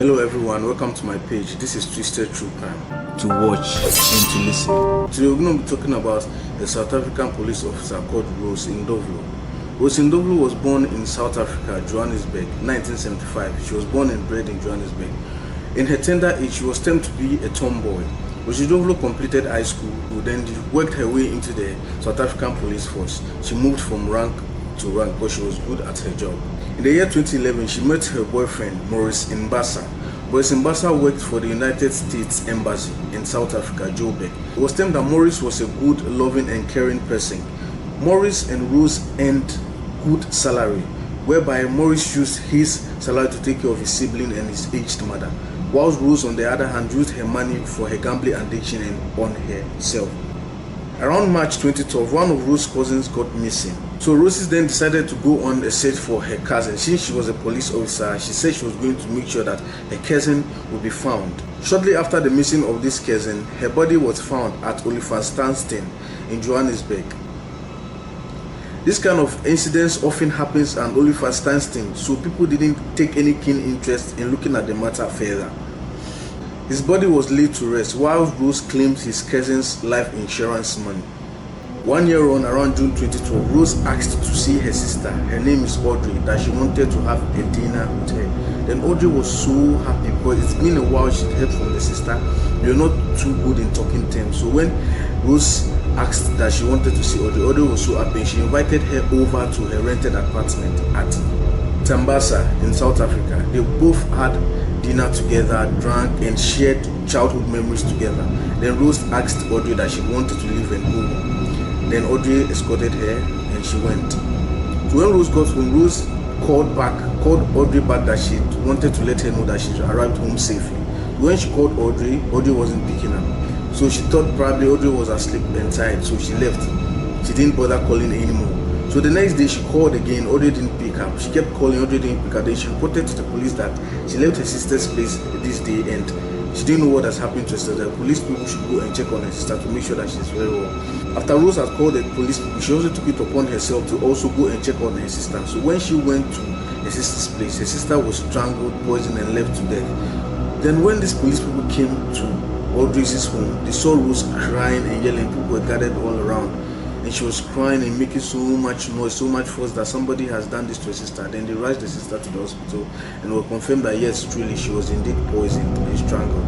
Hello everyone, welcome to my page. This is Twisted True Crime. To watch and to listen. Today we're going to be talking about a South African police officer called Rose Ndovlo. Rose Ndovlo was born in South Africa, Johannesburg, 1975. She was born and bred in Johannesburg. In her tender age, she was termed to be a tomboy. Rose Ndovlo completed high school, then worked her way into the South African police force. She moved from rank to rank because she was good at her job. In the year 2011, she met her boyfriend, Maurice Mbasa. Maurice Mbasa worked for the United States Embassy in South Africa, Joburg. It was termed that Maurice was a good, loving and caring person. Maurice and Rose earned good salary, whereby Maurice used his salary to take care of his sibling and his aged mother, whilst Rose, on the other hand, used her money for her gambling addiction and on herself. Around March 2012, one of Rose's cousins got missing. So Rose then decided to go on a search for her cousin. Since she was a police officer, she said she was going to make sure that her cousin would be found. Shortly after the missing of this cousin, her body was found at Olifantsfontein in Johannesburg. This kind of incidents often happens at Olifantsfontein, so people didn't take any keen interest in looking at the matter further. His body was laid to rest while Rose claimed his cousin's life insurance money. 1 year on, around June 2012, Rose asked to see her sister. Her name is Audrey, that she wanted to have a dinner with her. Then Audrey was so happy because it's been a while she'd heard from the sister. They were not too good in talking terms. So when Rose asked that she wanted to see Audrey, Audrey was so happy. She invited her over to her rented apartment at Tambasa in South Africa. They both had dinner together, drank and shared childhood memories together. Then Rose asked Audrey that she wanted to leave and go home. Then Audrey escorted her and she went. So when Rose got home, Rose called Audrey back that she wanted to let her know that she arrived home safely. When she called Audrey, Audrey wasn't picking up. So she thought probably Audrey was asleep and tired, so she left. She didn't bother calling anymore. So the next day she called again, Audrey didn't pick up. She kept calling, Audrey didn't pick up. Then she reported to the police that she left her sister's place this day and she didn't know what has happened to her sister. The police people should go and check on her sister to make sure that she's very well. After Rose had called the police people, she also took it upon herself to also go and check on her sister. So when she went to her sister's place, her sister was strangled, poisoned and left to death. Then when these police people came to Audrey's home, they saw Rose crying and yelling. People were gathered all around. And she was crying and making so much noise, so much fuss that somebody has done this to her sister. Then they rushed the sister to the hospital and were confirmed that yes, truly she was indeed poisoned and strangled.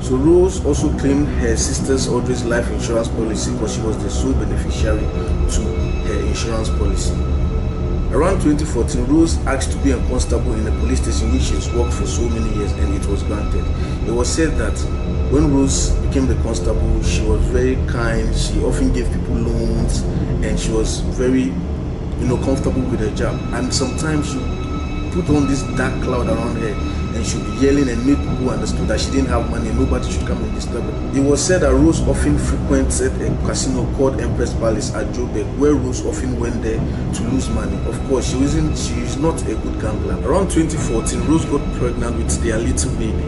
So Rose also claimed her sister's Audrey's life insurance policy because she was the sole beneficiary to her insurance policy. Around 2014, Rose asked to be a constable in a police station which she has worked for so many years and it was granted. It was said that when Rose became the constable, she was very kind, she often gave people loans and she was very comfortable with her job. And sometimes she put on this dark cloud around her and she would be yelling and make people understood that she didn't have money and nobody should come and disturb her. It was said that Rose often frequented a casino called Empress Palace at Joburg, where Rose often went there to lose money. Of course, she is not a good gambler. Around 2014, Rose got pregnant with their little baby.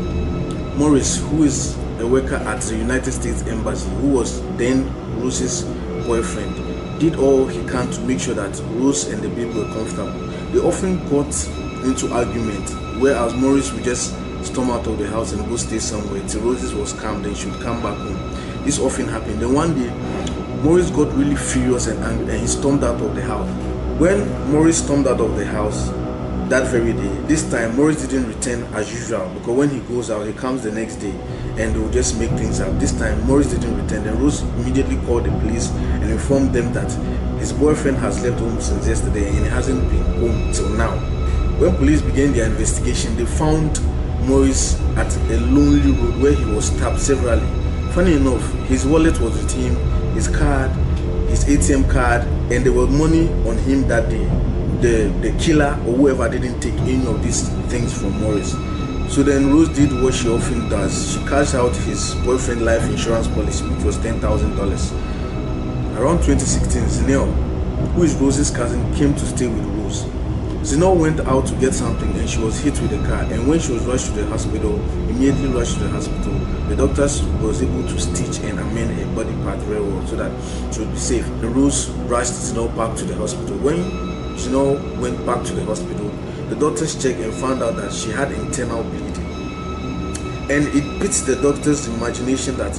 Maurice, who is a worker at the United States Embassy, who was then Rose's boyfriend, did all he can to make sure that Rose and the baby were comfortable. They often got into argument, whereas Maurice would just storm out of the house and go stay somewhere till Rose was calm, then she would come back home. This often happened. Then one day, Maurice got really furious and angry and he stormed out of the house. When Maurice stormed out of the house that very day, this time Maurice didn't return as usual, because when he goes out, he comes the next day and they will just make things up. This time Maurice didn't return. Then Rose immediately called the police and informed them that his boyfriend has left home since yesterday and he hasn't been home till now. When police began their investigation, they found Maurice at a lonely road where he was stabbed severally. Funny enough, his wallet was with him, his card, his ATM card, and there was money on him that day. The killer or whoever didn't take any of these things from Maurice. So then Rose did what she often does. She cashed out his boyfriend life insurance policy, which was $10,000. Around 2016, Zinel, who is Rose's cousin, came to stay with Rose. Zinel went out to get something and she was hit with a car, and when she was rushed to the hospital, immediately rushed to the hospital, the doctors was able to stitch and amend her body part very well so that she would be safe. And Rose rushed Zinel back to the hospital. When Zinel went back to the hospital, the doctors checked and found out that she had internal bleeding. And it beats the doctor's imagination that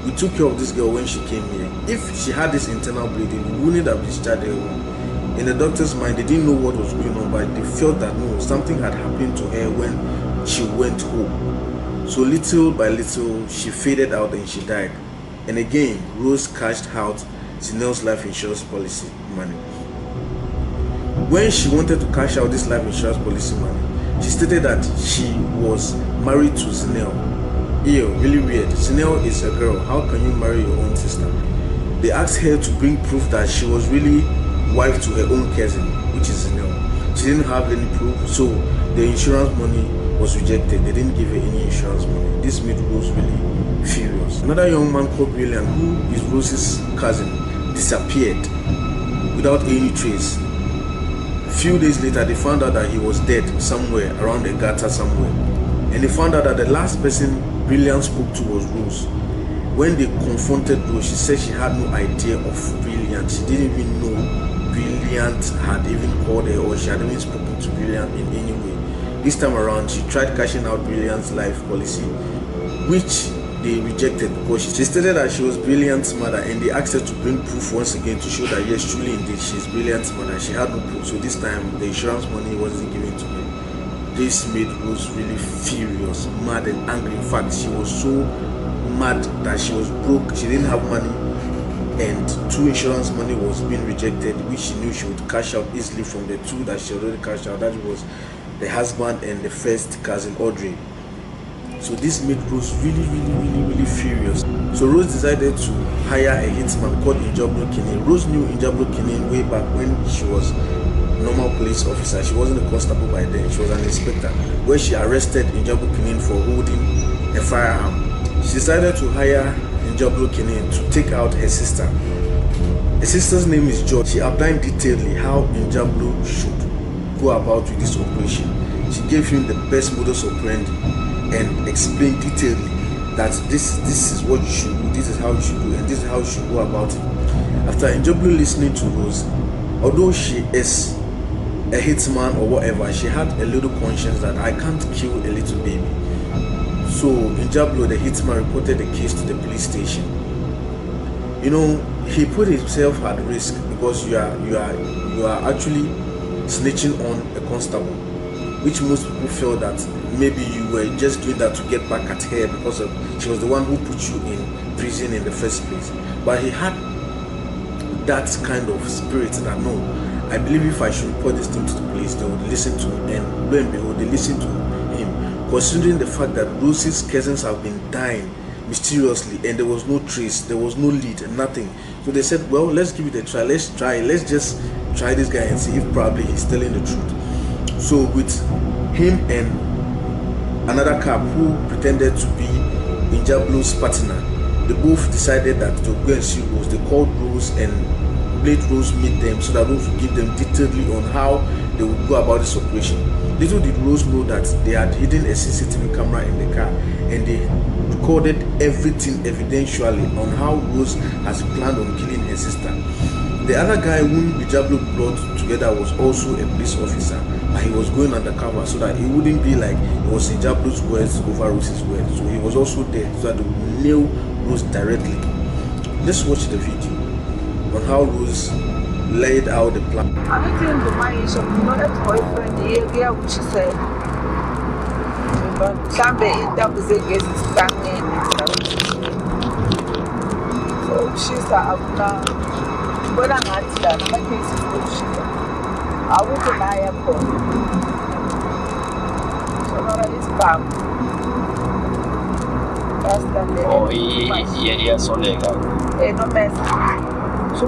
we took care of this girl when she came here. If she had this internal bleeding, we wouldn't have discharged her home. In the doctor's mind, they didn't know what was going on, but they felt that no, something had happened to her when she went home. So little by little, she faded out and she died. And again, Rose cashed out Zenel's life insurance policy money. When she wanted to cash out this life insurance policy money, she stated that she was married to Zenel. Ew, really weird. Zenel is a girl. How can you marry your own sister? They asked her to bring proof that she was really wife to her own cousin, which is Zenel. She didn't have any proof, so the insurance money was rejected. They didn't give her any insurance money. This made Rose really furious. Another young man called Brilliant, who is Rose's cousin, disappeared without any trace. A few days later, they found out that he was dead somewhere around a gutter somewhere. And they found out that the last person Brilliant spoke to was Rose. When they confronted Rose, she said she had no idea of Brilliant. She didn't even know Brilliant had even called her, or she had even spoken to Brilliant in any way. This time around, she tried cashing out Brilliant's life policy, which they rejected because she stated that she was Brilliant's mother, and they asked her to bring proof once again to show that yes, truly indeed she is Brilliant's mother. She had no proof, so this time the insurance money wasn't given to her. This made Rose really furious, mad and angry. In fact, she was so mad that she was broke. She didn't have money, and 2 insurance money was being rejected, which she knew she would cash out easily from the 2 that she already cashed out. That was the husband and the first cousin Audrey. So this made Rose really furious. So Rose decided to hire a hitman called Njablo Kinin. Rose knew Njablo Kinin way back when she was a normal police officer. She wasn't a constable by then, she was an inspector, where she arrested Njablo Kinin for holding a firearm. She decided to hire Njablo Kinin to take out her sister. Her sister's name is George. She outlined detailedly how Njablo should go about with this operation. She gave him the best modus operandi and explained detailedly that this is what you should do, this is how you should do, and this is how you should go about it. After Njablo listening to Rose, although she is a hitman or whatever, she had a little conscience that I can't kill a little baby. So Njablo, the hitman, reported the case to the police station. You know, he put himself at risk because you are actually snitching on a constable, which most people feel that maybe you were just doing that to get back at her because she was the one who put you in prison in the first place. But he had that kind of spirit that no, I believe if I should report this thing to the police, they would listen to me, and lo and behold, they listened to him. Considering the fact that Rose's cousins have been dying mysteriously and there was no trace, there was no lead, nothing. So they said, well, let's give it a try. Let's just try this guy and see if probably he's telling the truth. So with him and another cop who pretended to be Njablo's partner, they both decided that to go and see Rose. They called Rose and made Rose meet them so that Rose would give them detailedly on how they would go about this operation. Little did Rose know that they had hidden a CCTV camera in the car and they recorded everything evidentially on how Rose has planned on killing her sister. The other guy whom Njablo brought together was also a police officer, but he was going undercover so that it wouldn't be like it was Njablo's words over Rose's words. So he was also there so that they would nail Rose directly. Let's watch the video on how Rose laid out the plan. I don't think the man is not boyfriend, the girl which she said. Sambe that was against his family. So she's a but I'm not that. My case is bullshit. I won't deny a phone. So now it's back. That's the oh, yeah, so legal. No mess. So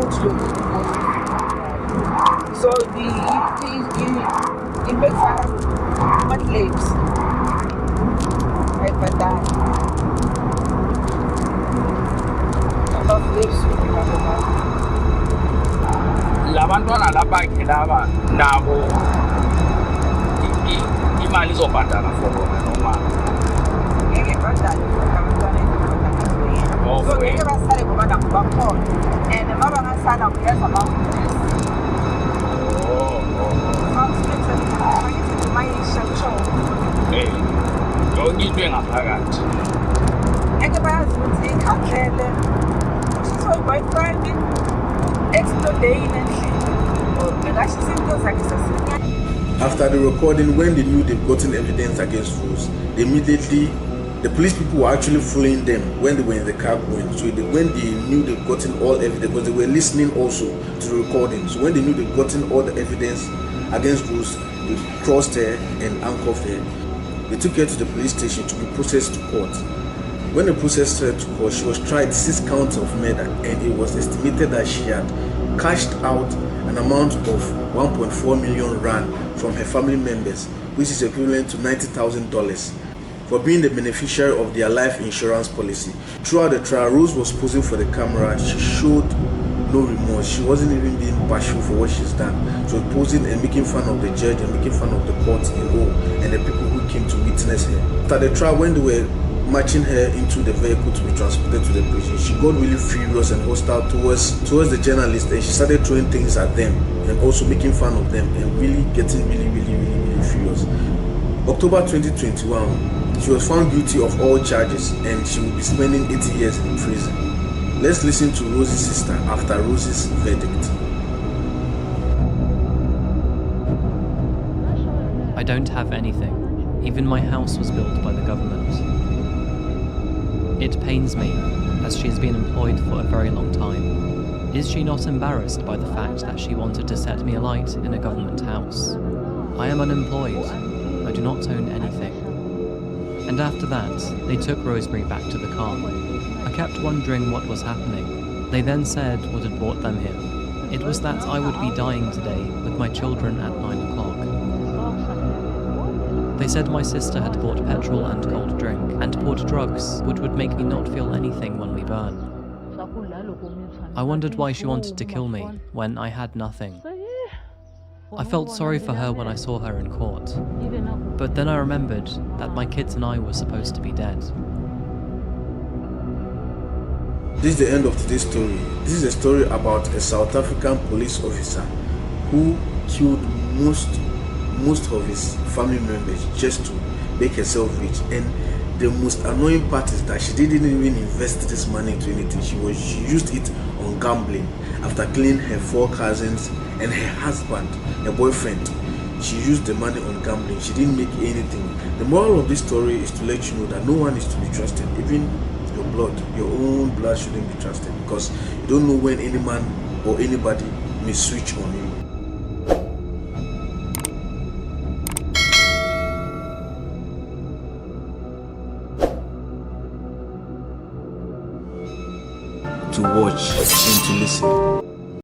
the investors what lives like my dad. Not lives labantwana labakhe laba nabo imali izobhadala for bona noma ngeke badale abantwana ezibona so ngeke basale ngoba nabo bakhona and mama ngasala kuyeza mama yonke into engaphakathi. Ngeke bayazi ukuthi ikhandlele ushiso boyfriend exploding endlini bekashisa into zakhe sasekhaya. After the recording, when they knew they've gotten evidence against Rose, the police people were actually following them when they were in the car going. So when they knew they've gotten all evidence, because they were listening also to the recording. So when they knew they've gotten all the evidence against Rose, they crossed her and handcuffed her. They took her to the police station to be processed to court. When they processed her to court, she was tried 6 counts of murder, and it was estimated that she had cashed out an amount of 1.4 million rand from her family members, which is equivalent to $90,000, for being the beneficiary of their life insurance policy. Throughout the trial, Rose was posing for the camera. She showed no remorse. She wasn't even being bashful for what she's done. She was posing and making fun of the judge and making fun of the court in all and the people who came to witness her. After the trial, when they were marching her into the vehicle to be transported to the prison, she got really furious and hostile towards the journalists, and she started throwing things at them and also making fun of them and really getting really furious. October 2021, she was found guilty of all charges and she will be spending 80 years in prison. Let's listen to Rosie's sister after Rosie's verdict. I don't have anything. Even my house was built by the government. It pains me, as she has been employed for a very long time. Is she not embarrassed by the fact that she wanted to set me alight in a government house? I am unemployed. I do not own anything. And after that, they took Rosemary back to the car. I kept wondering what was happening. They then said what had brought them here. It was that I would be dying today with my children at 9 o'clock. They said my sister had bought petrol and cold drink and poured drugs, which would make me not feel anything when we burn. I wondered why she wanted to kill me when I had nothing. I felt sorry for her when I saw her in court, but then I remembered that my kids and I were supposed to be dead. This is the end of today's story. This is a story about a South African police officer who killed most of his family members just to make herself rich. And the most annoying part is that she didn't even invest this money into anything. She used it on gambling. After killing her 4 cousins and her husband, her boyfriend, she used the money on gambling. She didn't make anything. The moral of this story is to let you know that no one is to be trusted. Even your blood, your own blood shouldn't be trusted, because you don't know when any man or anybody may switch on you. To watch and to listen.